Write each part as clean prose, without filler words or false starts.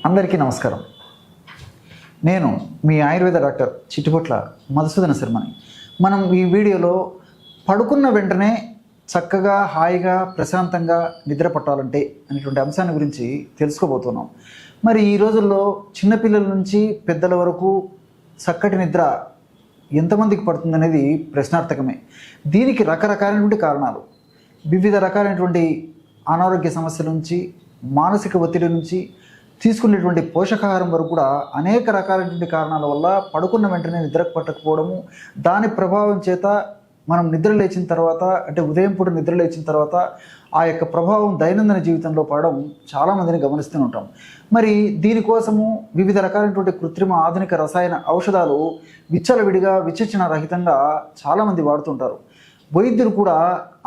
అందరికీ నమస్కారం. నేను మీ ఆయుర్వేద డాక్టర్ చిట్టిపొట్ల మధుసూదన శర్మని. మనం ఈ వీడియోలో పడుకున్న వెంటనే చక్కగా హాయిగా ప్రశాంతంగా నిద్ర పట్టాలంటే అనేటువంటి అంశాన్ని గురించి తెలుసుకోబోతున్నాం. మరి ఈ రోజుల్లో చిన్నపిల్లల నుంచి పెద్దల వరకు చక్కటి నిద్ర ఎంతమందికి పడుతుందనేది ప్రశ్నార్థకమే. దీనికి రకరకాలైనటువంటి కారణాలు, వివిధ రకాలైనటువంటి అనారోగ్య సమస్యల నుంచి, మానసిక ఒత్తిడి నుంచి, తీసుకునేటువంటి పోషకాహారం వరకు కూడా అనేక రకాలైనటువంటి కారణాల వల్ల పడుకున్న వెంటనే నిద్రకు పట్టకపోవడము, దాని ప్రభావం చేత మనం నిద్ర లేచిన తర్వాత, అంటే ఉదయం పూట నిద్ర లేచిన తర్వాత ఆ యొక్క ప్రభావం దైనందిన జీవితంలో పడడం చాలామందిని గమనిస్తూ ఉంటాం. మరి దీనికోసము వివిధ రకాలైనటువంటి కృత్రిమ ఆధునిక రసాయన ఔషధాలు విచ్చలవిడిగా విచక్షణ రహితంగా చాలామంది వాడుతుంటారు. వైద్యులు కూడా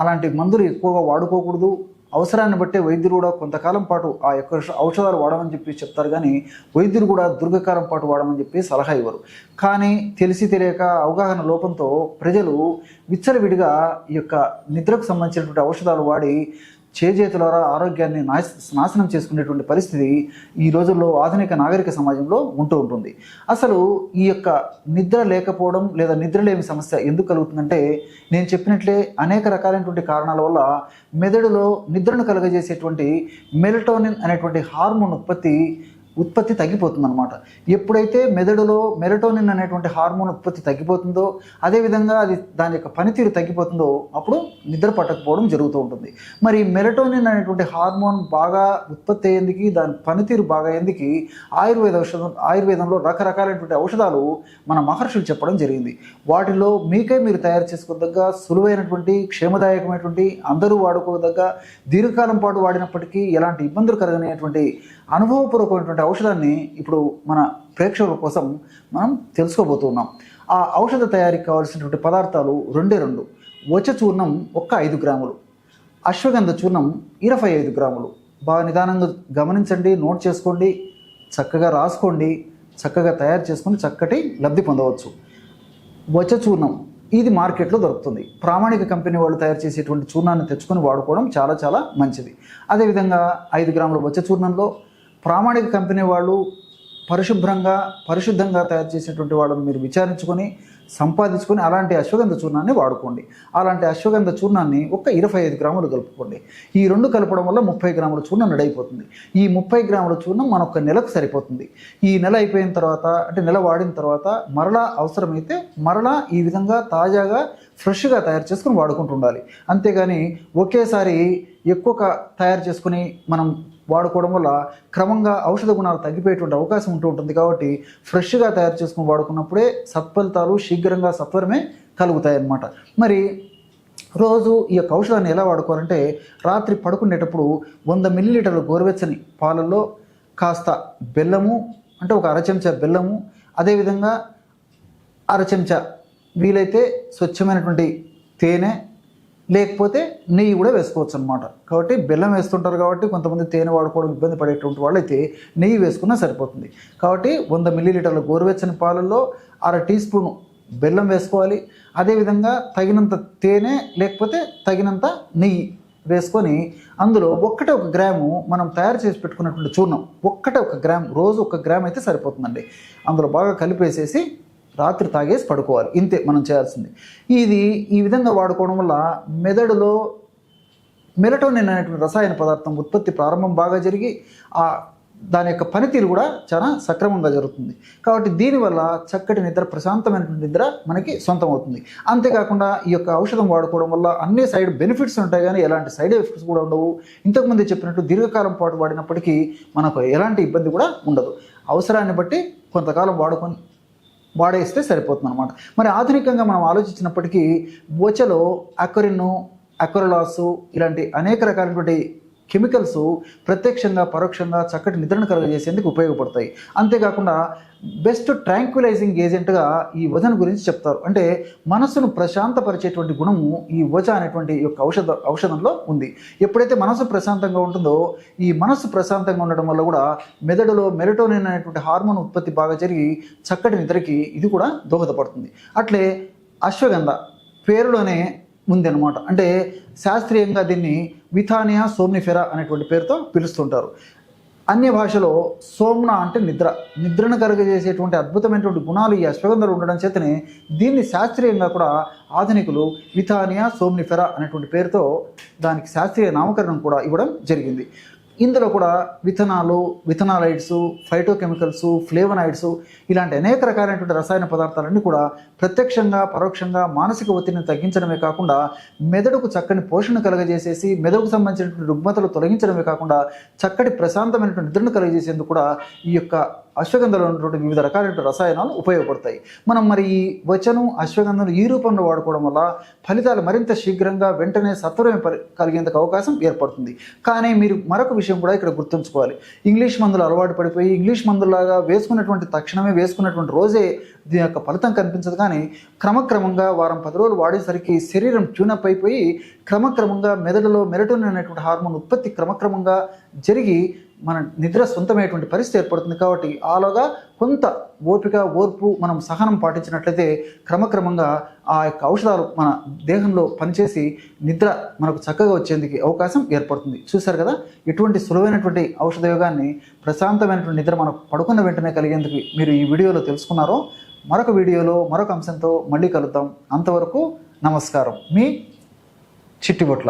అలాంటి మందులు ఎక్కువగా వాడుకోకూడదు, అవసరాన్ని బట్టే వైద్యులు కూడా కొంతకాలం పాటు ఆ యొక్క ఔషధాలు వాడమని చెప్పి చెప్తారు, కానీ వైద్యులు కూడా దీర్ఘకాలం పాటు వాడమని చెప్పి సలహా ఇవ్వరు. కానీ తెలిసి తెలియక అవగాహన లోపంతో ప్రజలు విచ్చలవిడిగా ఈ యొక్క నిద్రకు సంబంధించినటువంటి ఔషధాలు వాడి చేజేతులారా ఆరోగ్యాన్ని నాశనం చేసుకునేటువంటి పరిస్థితి ఈ రోజుల్లో ఆధునిక నాగరిక సమాజంలో ఉంటూ ఉంటుంది. అసలు ఈ యొక్క నిద్ర లేకపోవడం లేదా నిద్రలేమి సమస్య ఎందుకు కలుగుతుందంటే, నేను చెప్పినట్లే అనేక రకాలైనటువంటి కారణాల వల్ల మెదడులో నిద్రను కలుగజేసేటువంటి మెలటోనిన్ అనేటువంటి హార్మోన్ ఉత్పత్తి తగ్గిపోతుందన్నమాట. ఎప్పుడైతే మెదడులో మెలటోనిన్ అనేటువంటి హార్మోన్ ఉత్పత్తి తగ్గిపోతుందో, అదేవిధంగా అది దాని యొక్క పనితీరు తగ్గిపోతుందో అప్పుడు నిద్ర పట్టకపోవడం జరుగుతూ ఉంటుంది. మరి మెలటోనిన్ అనేటువంటి హార్మోన్ బాగా ఉత్పత్తి అయ్యేందుకు, దాని పనితీరు బాగా అయ్యేందుకు ఆయుర్వేదంలో రకరకాలైనటువంటి ఔషధాలు మన మహర్షులు చెప్పడం జరిగింది. వాటిలో మీరు తయారు చేసుకోదగ్గ సులువైనటువంటి, క్షేమదాయకమైనటువంటి, అందరూ వాడుకోదగ్గ, దీర్ఘకాలం పాటు వాడినప్పటికీ ఎలాంటి ఇబ్బందులు కలగనేటువంటి అనుభవపూర్వకమైనటువంటి ఔషధాన్ని ఇప్పుడు మన ప్రేక్షకుల కోసం మనం తెలుసుకోబోతున్నాం. ఆ ఔషధ తయారీకి కావాల్సినటువంటి పదార్థాలు రెండే రెండు. వచ చూర్ణం 5 గ్రాములు, అశ్వగంధ చూర్ణం 25 గ్రాములు. బాగా నిదానంగా గమనించండి, నోట్ చేసుకోండి, చక్కగా రాసుకోండి, చక్కగా తయారు చేసుకొని చక్కటి లబ్ధి పొందవచ్చు. వచ చూర్ణం ఇది మార్కెట్లో దొరుకుతుంది. ప్రామాణిక కంపెనీ వాళ్ళు తయారు చేసేటువంటి చూర్ణాన్ని తెచ్చుకొని వాడుకోవడం చాలా చాలా మంచిది. అదేవిధంగా 5 గ్రాముల వచ చూర్ణంలో ప్రామాణిక కంపెనీ వాళ్ళు పరిశుద్ధంగా తయారు చేసేటువంటి వాళ్ళని మీరు విచారించుకొని సంపాదించుకొని అలాంటి అశ్వగంధ చూర్ణాన్ని వాడుకోండి. అలాంటి అశ్వగంధ చూర్ణాన్ని 25 గ్రాములు కలుపుకోండి. ఈ రెండు కలపడం వల్ల 30 గ్రాముల చూర్ణం రెడీ అయిపోతుంది. ఈ 30 గ్రాముల చూర్ణం మనొక నెలకు సరిపోతుంది. ఈ నెల అయిపోయిన తర్వాత, అంటే నెల వాడిన తర్వాత మరలా అవసరమైతే మరలా ఈ విధంగా తాజాగా ఫ్రెష్గా తయారు చేసుకుని వాడుకుంటూ ఉండాలి. అంతేగాని ఒకేసారి ఎక్కువ తయారు చేసుకుని మనం వాడుకోవడం వల్ల క్రమంగా ఔషధ గుణాలు తగ్గిపోయేటువంటి అవకాశం ఉంటూ ఉంటుంది. కాబట్టి ఫ్రెష్గా తయారు చేసుకుని వాడుకున్నప్పుడే సత్ఫలితాలు శీఘ్రంగా సత్వరమే కలుగుతాయి అన్నమాట. మరి రోజు ఈ యొక్క ఔషధాన్ని ఎలా వాడుకోవాలంటే, రాత్రి పడుకునేటప్పుడు 100 మిల్లీలీటర్ల గోరువెచ్చని పాలల్లో కాస్త బెల్లము, అంటే ఒక అర చెంచా బెల్లము, అదేవిధంగా అర చెంచా వీలైతే స్వచ్ఛమైనటువంటి తేనె, లేకపోతే నెయ్యి కూడా వేసుకోవచ్చు అనమాట. కాబట్టి బెల్లం వేస్తుంటారు కాబట్టి కొంతమంది తేనె వాడుకోవడం ఇబ్బంది పడేటువంటి వాళ్ళైతే నెయ్యి వేసుకున్నా సరిపోతుంది. కాబట్టి 100 మిల్లీలీటర్ల గోరువెచ్చని పాలల్లో అర టీ స్పూను బెల్లం వేసుకోవాలి. అదేవిధంగా తగినంత తేనె లేకపోతే తగినంత నెయ్యి వేసుకొని అందులో 1 గ్రాము మనం తయారు చేసి పెట్టుకున్నటువంటి చూర్ణం, 1 గ్రామ్, రోజు 1 గ్రామ్ అయితే సరిపోతుందండి. అందులో బాగా కలిపేసేసి రాత్రి తాగేసి పడుకోవాలి. ఇంతే మనం చేయాల్సింది. ఈ విధంగా వాడుకోవడం వల్ల మెదడులో మెలటోనిన్ అనేటువంటి రసాయన పదార్థం ఉత్పత్తి ప్రారంభం బాగా జరిగి దాని యొక్క పనితీరు కూడా చాలా సక్రమంగా జరుగుతుంది. కాబట్టి దీనివల్ల చక్కటి నిద్ర, ప్రశాంతమైనటువంటి నిద్ర మనకి సొంతం అవుతుంది. అంతేకాకుండా ఈ యొక్క ఔషధం వాడుకోవడం వల్ల అన్ని సైడ్ బెనిఫిట్స్ ఉంటాయి, కానీ ఎలాంటి సైడ్ ఎఫెక్ట్స్ కూడా ఉండవు. ఇంతకుముందు చెప్పినట్టు దీర్ఘకాలం పాటు వాడినప్పటికీ మనకు ఎలాంటి ఇబ్బంది కూడా ఉండదు. అవసరాన్ని బట్టి కొంతకాలం వాడేస్తే సరిపోతుంది అనమాట. మరి ఆధునికంగా మనం ఆలోచించినప్పటికీ వచలో అక్వరిలాసు ఇలాంటి అనేక రకాలైనటువంటి కెమికల్స్ ప్రత్యక్షంగా పరోక్షంగా చక్కటి నిద్రను కలుగజేసేందుకు ఉపయోగపడతాయి. అంతేకాకుండా బెస్ట్ ట్రాంక్విలైజింగ్ ఏజెంట్గా ఈ వజన గురించి చెప్తారు. అంటే మనసును ప్రశాంతపరిచేటువంటి గుణము ఈ వజ అనేటువంటి యొక్క ఔషధంలో ఉంది. ఎప్పుడైతే మనసు ప్రశాంతంగా ఉంటుందో, ఈ మనసు ప్రశాంతంగా ఉండడం వల్ల కూడా మెదడులో మెలటోనిన్ అనేటువంటి హార్మోన్ ఉత్పత్తి బాగా జరిగి చక్కటి నిద్రకి ఇది కూడా దోహదపడుతుంది. అట్లే అశ్వగంధ పేరులోనే ఉంది అనమాట. అంటే శాస్త్రీయంగా దీన్ని విథానియా సోమ్నిఫెరా అనేటువంటి పేరుతో పిలుస్తుంటారు. అన్య భాషలో సోమ్న అంటే నిద్రను కలుగజేసేటువంటి అద్భుతమైనటువంటి గుణాలు ఈ అశ్వగంధలో ఉండడం చేతనే దీన్ని శాస్త్రీయంగా కూడా ఆధునికులు విథానియా సోమ్నిఫెరా అనేటువంటి పేరుతో దానికి శాస్త్రీయ నామకరణం కూడా ఇవ్వడం జరిగింది. ఇందులో కూడా విథనాలైడ్స్, ఫైటోకెమికల్స్, ఫ్లేవనాయిడ్స్ ఇలాంటి అనేక రకాలైనటువంటి రసాయన పదార్థాలన్నీ కూడా ప్రత్యక్షంగా పరోక్షంగా మానసిక ఒత్తిడిని తగ్గించడమే కాకుండా మెదడుకు చక్కని పోషణ కలుగజేసేసి మెదడుకు సంబంధించినటువంటి రుగ్మతలు తొలగించడమే కాకుండా చక్కటి ప్రశాంతమైనటువంటి నిద్రను కలుగజేసేందుకు కూడా ఈ యొక్క అశ్వగంధలో ఉన్నటువంటి వివిధ రకాలైన రసాయనాలు ఉపయోగపడతాయి. మనం మరి ఈ వచనం అశ్వగంధను ఈ రూపంలో వాడుకోవడం వల్ల ఫలితాలు మరింత శీఘ్రంగా వెంటనే సత్వరమే కలిగేందుకు అవకాశం ఏర్పడుతుంది. కానీ మీరు మరొక విషయం కూడా ఇక్కడ గుర్తుంచుకోవాలి. ఇంగ్లీష్ మందులు అలవాటు పడిపోయి ఇంగ్లీష్ మందులాగా వేసుకున్నటువంటి తక్షణమే వేసుకున్నటువంటి రోజే దీని యొక్క ఫలితం కనిపించదు. కానీ క్రమక్రమంగా వారం 10 రోజులు వాడేసరికి శరీరం ట్యూనప్ అయిపోయి క్రమక్రమంగా మెదడులో మెలటోనిన్ అనేటువంటి హార్మోన్ ఉత్పత్తి క్రమక్రమంగా జరిగి మన నిద్ర సొంతమైనటువంటి పరిస్థితి ఏర్పడుతుంది. కాబట్టి ఆలోగా కొంత ఓర్పు మనం సహనం పాటించినట్లయితే క్రమక్రమంగా ఆ యొక్క ఔషధాలు మన దేహంలో పనిచేసి నిద్ర మనకు చక్కగా వచ్చేందుకు అవకాశం ఏర్పడుతుంది. చూశారు కదా, ఎటువంటి సులువైనటువంటి ఔషధ యోగాన్ని ప్రశాంతమైనటువంటి నిద్ర మనకు పడుకున్న వెంటనే కలిగేందుకు మీరు ఈ వీడియోలో తెలుసుకున్నారో. మరొక వీడియోలో మరొక అంశంతో మళ్ళీ కలుద్దాం. అంతవరకు నమస్కారం. మీ చిట్టిబొట్ల.